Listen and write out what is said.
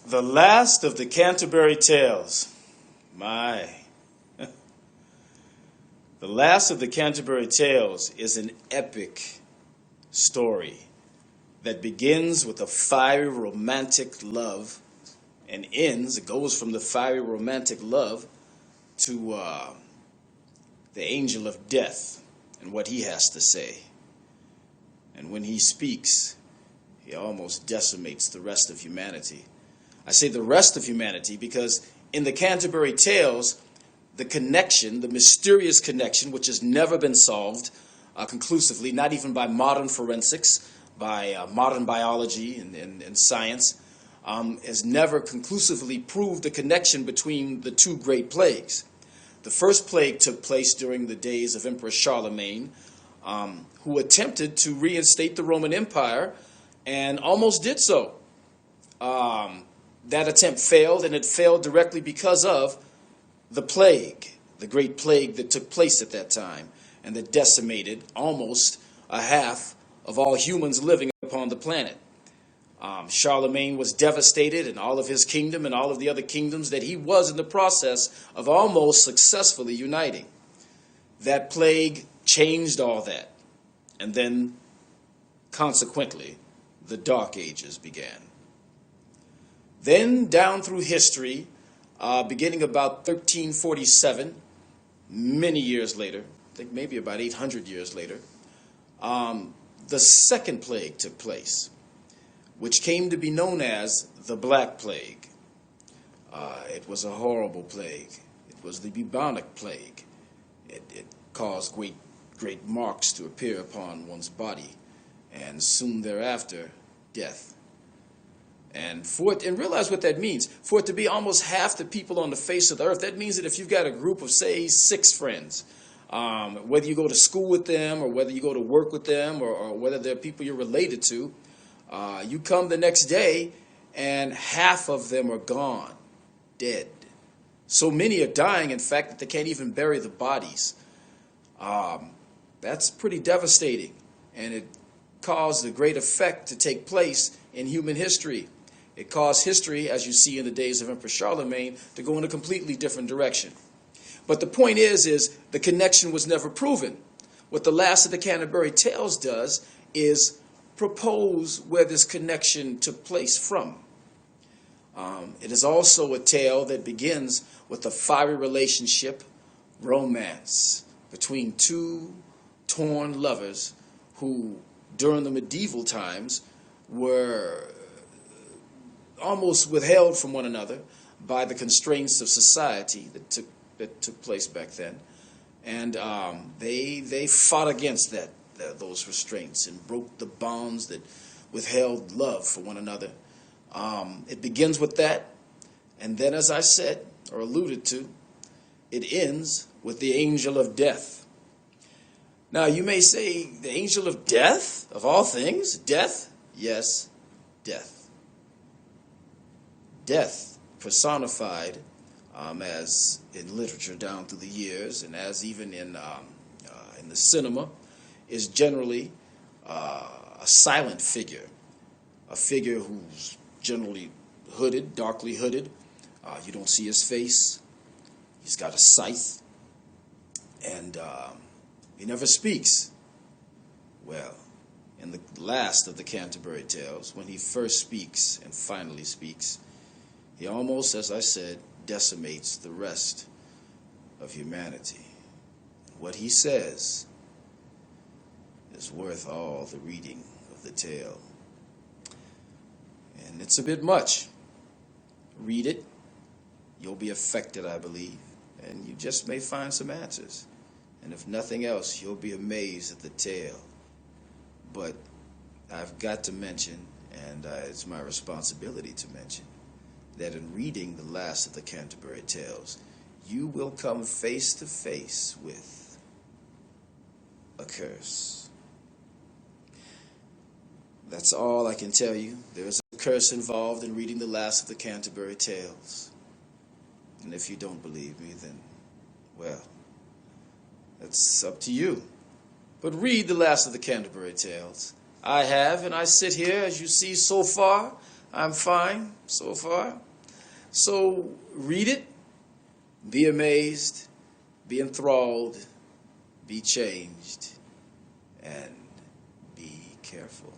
The last of the Canterbury Tales. My. The last of the Canterbury Tales is an epic story that begins with a fiery romantic love and it goes from the fiery romantic love to the angel of death and what he has to say. And when he speaks, he almost decimates the rest of humanity. I say the rest of humanity because in the Canterbury Tales, the connection, the mysterious connection, which has never been solved conclusively, not even by modern forensics, by modern biology and science, has never conclusively proved a connection between the two great plagues. The first plague took place during the days of Emperor Charlemagne, who attempted to reinstate the Roman Empire and almost did so. That attempt failed, and it failed directly because of the plague, the great plague that took place at that time and that decimated almost a half of all humans living upon the planet. Charlemagne was devastated, and all of his kingdom and all of the other kingdoms that he was in the process of almost successfully uniting. That plague changed all that. And then, consequently, the Dark Ages began. Then, down through history, beginning about 1347, many years later, I think maybe about 800 years later, the second plague took place, which came to be known as the Black Plague. It was a horrible plague. It was the bubonic plague. It caused great marks to appear upon one's body, and soon thereafter, death. And realize what that means. For it to be almost half the people on the face of the earth, that means that if you've got a group of, say, 6 friends, whether you go to school with them or whether you go to work with them or whether they're people you're related to, you come the next day and half of them are gone, dead. So many are dying, in fact, that they can't even bury the bodies. That's pretty devastating, and it caused a great effect to take place in human history. It caused history, as you see in the days of Emperor Charlemagne, to go in a completely different direction. But the point is the connection was never proven. What the last of the Canterbury Tales does is propose where this connection took place from. It is also a tale that begins with a fiery relationship, romance, between two torn lovers who, during the medieval times, were almost withheld from one another by the constraints of society that took place back then. And they fought against those restraints and broke the bonds that withheld love for one another. It begins with that, and then, as I said, or alluded to, it ends with the angel of death. Now, you may say, the angel of death, of all things, death? Yes, death. Death personified, as in literature down through the years, and as even in the cinema, is generally a silent figure, a figure who's generally hooded, darkly hooded. You don't see his face. He's got a scythe, and he never speaks. Well, in the last of the Canterbury Tales, when he first speaks and finally speaks, he almost, as I said, decimates the rest of humanity. What he says is worth all the reading of the tale. And it's a bit much. Read it. You'll be affected, I believe, and you just may find some answers. And if nothing else, you'll be amazed at the tale. But I've got to mention, and it's my responsibility to mention, that in reading the last of the Canterbury Tales, you will come face to face with a curse. That's all I can tell you. There is a curse involved in reading the last of the Canterbury Tales. And if you don't believe me, then, well, it's up to you. But read the last of the Canterbury Tales. I have, and I sit here, as you see so far, I'm fine so far. So read it, be amazed, be enthralled, be changed, and be careful.